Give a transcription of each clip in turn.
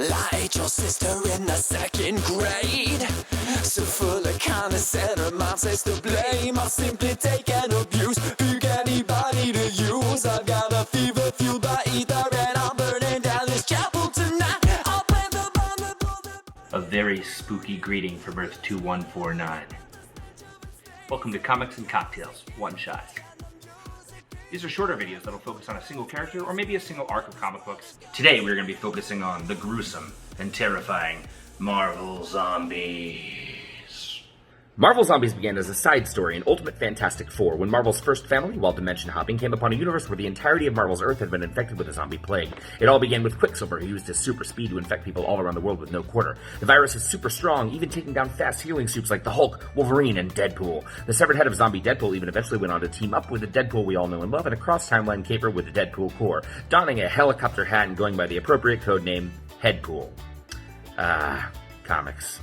like your sister in the second grade. So full of kindness and her mom says to blame. I'll simply take and abuse, pick anybody to use. I've got a fever fueled by ether and I'm burning down this chapel tonight. I'll play the bomb that blows the... A very spooky greeting from Earth 2149. Welcome to Comics and Cocktails, One Shot. These are shorter videos that'll focus on a single character or maybe a single arc of comic books. Today we're going to be focusing on the gruesome and terrifying Marvel Zombies. Marvel Zombies began as a side story in Ultimate Fantastic Four when Marvel's first family, while dimension hopping, came upon a universe where the entirety of Marvel's Earth had been infected with a zombie plague. It all began with Quicksilver, who used his super speed to infect people all around the world with no quarter. The virus is super strong, even taking down fast healing soups like the Hulk, Wolverine, and Deadpool. The severed head of zombie Deadpool even eventually went on to team up with the Deadpool we all know and love in a cross-timeline caper with the Deadpool Corps, donning a helicopter hat and going by the appropriate code name, Headpool. Comics.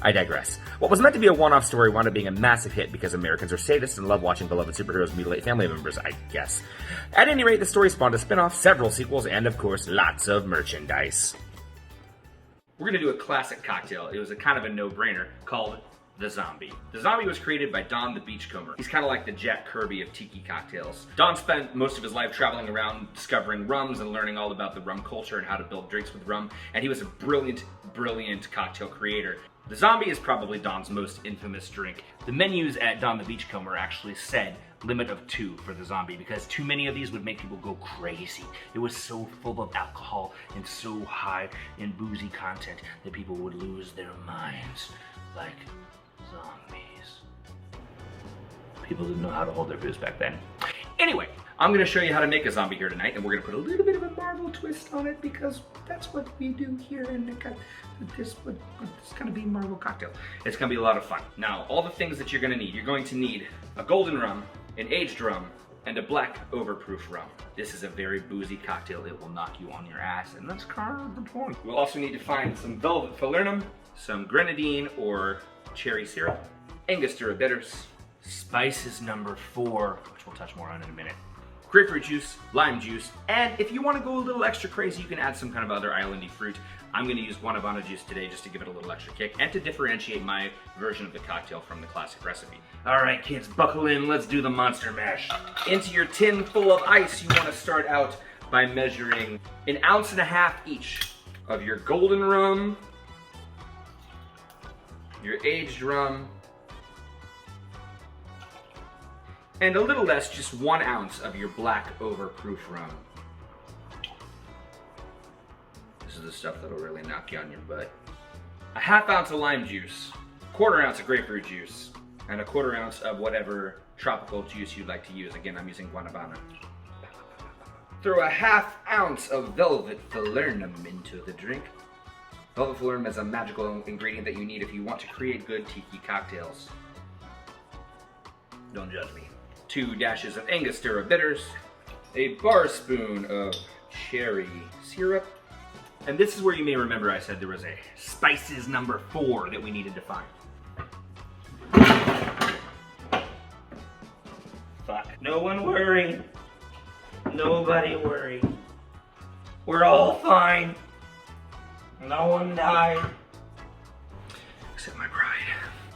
I digress. What was meant to be a one-off story wound up being a massive hit because Americans are sadists and love watching beloved superheroes mutilate family members, I guess. At any rate, the story spawned a spin-off, several sequels, and of course, lots of merchandise. We're going to do a classic cocktail. It was a kind of a no-brainer called the Zombie. The Zombie was created by Don the Beachcomber. He's kind of like the Jack Kirby of tiki cocktails. Don spent most of his life traveling around discovering rums and learning all about the rum culture and how to build drinks with rum, and he was a brilliant, brilliant cocktail creator. The Zombie is probably Don's most infamous drink. The menus at Don the Beachcomber actually said limit of 2 for the Zombie because too many of these would make people go crazy. It was so full of alcohol and so high in boozy content that people would lose their minds like zombies. People didn't know how to hold their booze back then. Anyway, I'm going to show you how to make a zombie here tonight, and we're going to put a little bit of a Marvel twist on it because that's what we do here in this going to be a Marvel cocktail. It's going to be a lot of fun. Now, all the things that you're going to need. You're going to need a Golden Rum, an Aged Rum, and a Black OverProof Rum. This is a very boozy cocktail. It will knock you on your ass, and that's kind of the point. We'll also need to find some Velvet Falernum, some grenadine or cherry syrup, Angostura Bittters, spices number 4, which we'll touch more on in a minute, grapefruit juice, lime juice, and if you want to go a little extra crazy, you can add some kind of other islandy fruit. I'm going to use Guanabana Juice today just to give it a little extra kick and to differentiate my version of the cocktail from the classic recipe. All right, kids, buckle in. Let's do the monster mash. Into your tin full of ice, you want to start out by measuring 1.5 ounces each of your Golden Rum, your Aged Rum, and a little less, just 1 ounce of your Black OverProof Rum. This is the stuff that'll really knock you on your butt. 1/2 ounce of lime juice, 1/4 ounce of grapefruit juice, and 1/4 ounce of whatever tropical juice you'd like to use. Again, I'm using Guanabana. Throw 1/2 ounce of Velvet Falernum into the drink. Velvet Falernum is a magical ingredient that you need if you want to create good tiki cocktails. Don't judge me. 2 dashes of Angostura Bitters, a Barspoon of cherry syrup, and this is where you may remember I said there was a spices number 4 that we needed to find. Fuck. No one worry. Nobody worry. We're all fine. No one died. Except my pride.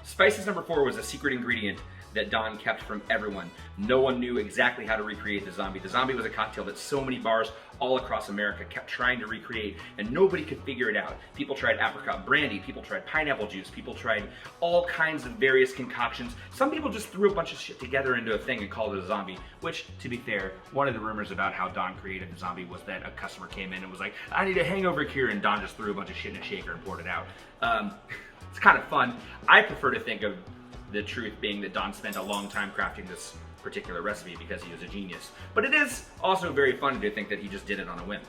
Spices number 4 was a secret ingredient that Don kept from everyone. No one knew exactly how to recreate the Zombie. The Zombie was a cocktail that so many bars all across America kept trying to recreate, and nobody could figure it out. People tried apricot brandy, people tried pineapple juice, people tried all kinds of various concoctions. Some people just threw a bunch of shit together into a thing and called it a Zombie, which, to be fair, one of the rumors about how Don created the Zombie was that a customer came in and was like, I need a hangover cure, and Don just threw a bunch of shit in a shaker and poured it out. It's kind of fun. I prefer to think of the truth being that Don spent a long time crafting this particular recipe because he was a genius. But it is also very funny to think that he just did it on a whim.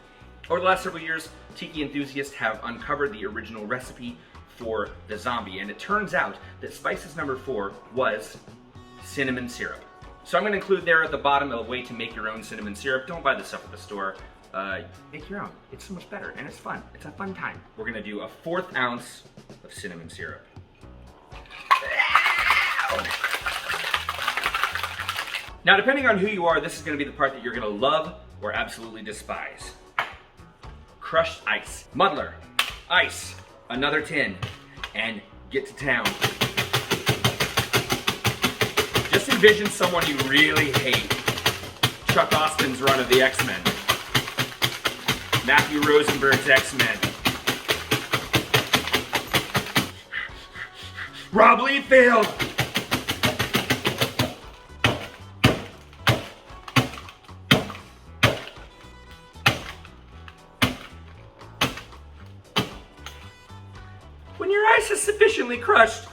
Over the last several years, tiki enthusiasts have uncovered the original recipe for the Zombie, and it turns out that spices number 4 was cinnamon syrup. So I'm going to include there at the bottom a way to make your own cinnamon syrup. Don't buy this stuff at the store. Make your own. It's so much better, and it's fun. It's a fun time. We're going to do a 1/4 ounce of cinnamon syrup. Now, depending on who you are, this is going to be the part that you're going to love or absolutely despise. crushed ice. Muddler, ice, another tin, and get to town. Just envision someone you really hate. Chuck Austin's run of the X-Men. Matthew Rosenberg's X-Men. Rob Liefeld! When your ice is sufficiently crushed,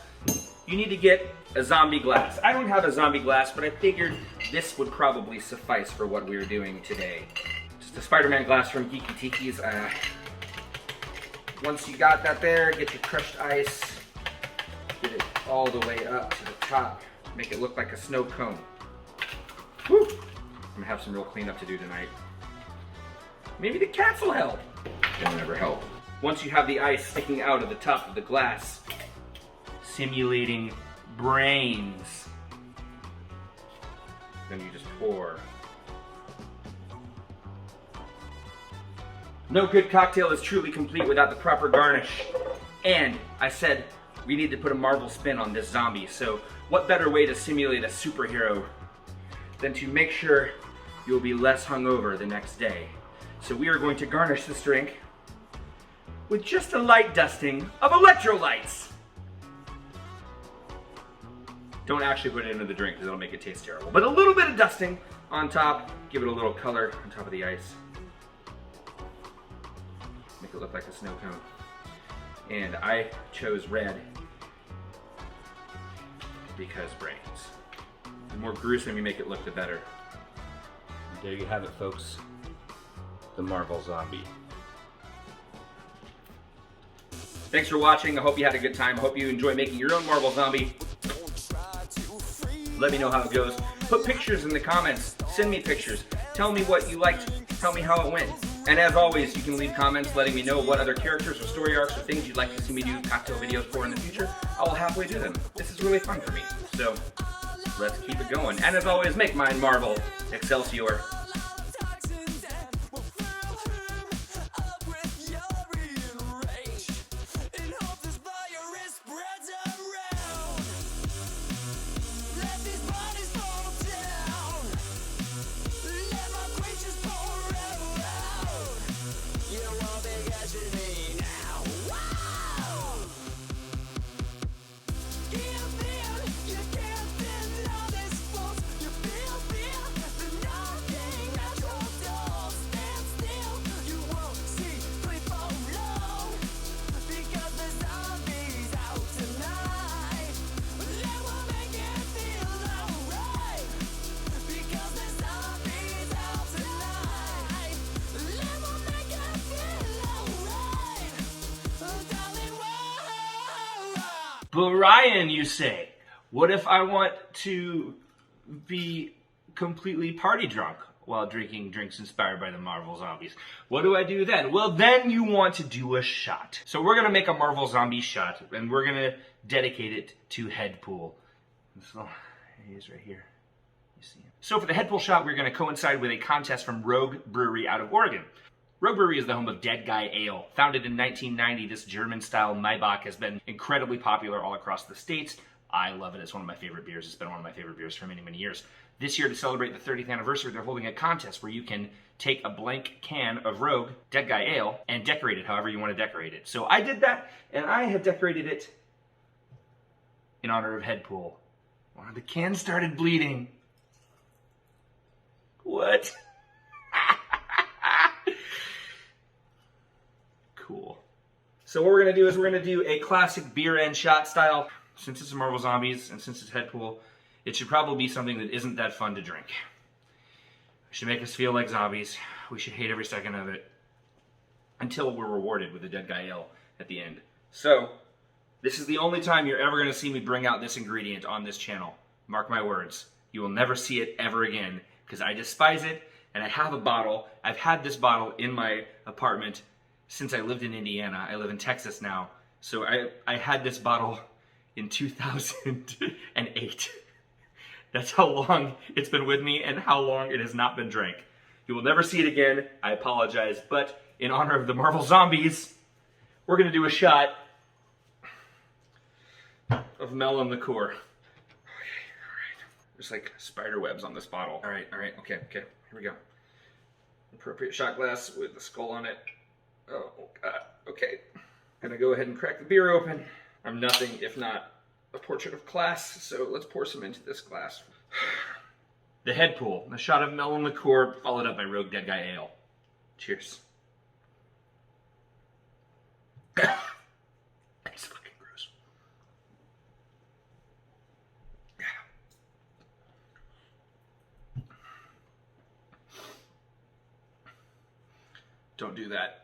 you need to get a zombie glass. I don't have a zombie glass, but I figured this would probably suffice for what we're doing today. Just a Spider-Man glass from Geeky Tiki's. Once you got that there, get your crushed ice, get it all the way up to the top, make it look like a snow cone. Woo! I'm gonna have some real cleanup to do tonight. Maybe the cats will help. They'll never help. Once you have the ice sticking out of the top of the glass, simulating brains, then you just pour. No good cocktail is truly complete without the proper garnish. And I said we need to put a Marvel spin on this zombie, so what better way to simulate a superhero than to make sure you'll be less hungover the next day. So we are going to garnish this drink with just a light dusting of electrolytes. Don't actually put it into the drink because it'll make it taste terrible. But a little bit of dusting on top, give it a little color on top of the ice. Make it look like a snow cone. And I chose red because brains. The more gruesome you make it look, the better. There you have it, folks. The Marvel Zombie. Thanks for watching. I hope you had a good time. I hope you enjoy making your own Marvel Zombie. Let me know how it goes. Put pictures in the comments. Send me pictures. Tell me what you liked. Tell me how it went. And as always, you can leave comments letting me know what other characters or story arcs or things you'd like to see me do cocktail videos for in the future. I will happily do them. This is really fun for me. So, let's keep it going. And as always, make mine Marvel. Excelsior. But Ryan, you say, what if I want to be completely party drunk while drinking drinks inspired by the Marvel Zombies? What do I do then? Well, then you want to do a shot. So we're going to make a Marvel Zombie shot, and we're going to dedicate it to Headpool. So, he is right here. You see him. So for the Headpool shot, we're going to coincide with a contest from Rogue Brewery out of Oregon. Rogue Brewery is the home of Dead Guy Ale. Founded in 1990, this German-style Maibach has been incredibly popular all across the States. I love it. It's one of my favorite beers. It's been one of my favorite beers for many, many years. This year, to celebrate the 30th anniversary, they're holding a contest where you can take a blank can of Rogue Dead Guy Ale and decorate it however you want to decorate it. So I did that, and I have decorated it in honor of Headpool. One of the cans started bleeding. What? Cool. So what we're going to do is we're going to do a classic beer and shot style. Since it's Marvel Zombies and since it's Headpool, it should probably be something that isn't that fun to drink. It should make us feel like zombies. We should hate every second of it until we're rewarded with a Dead Guy Ale at the end. So this is the only time you're ever going to see me bring out this ingredient on this channel. Mark my words. You will never see it ever again because I despise it, and I have a bottle. I've had this bottle in my apartment since I lived in Indiana. I live in Texas now. So I had this bottle in 2008. That's how long it's been with me and how long it has not been drank. You will never see it again. I apologize, but in honor of the Marvel Zombies, we're gonna do a shot of melon liqueur. Okay, all right. There's like spider webs on this bottle. All right, okay, here we go. Appropriate shot glass with the skull on it. Oh God, okay. Gonna go ahead and crack the beer open. I'm nothing if not a portrait of class, so let's pour some into this glass. The head pool, a shot of melon liqueur, followed up by Rogue Dead Guy Ale. Cheers. It's fucking gross. Don't do that.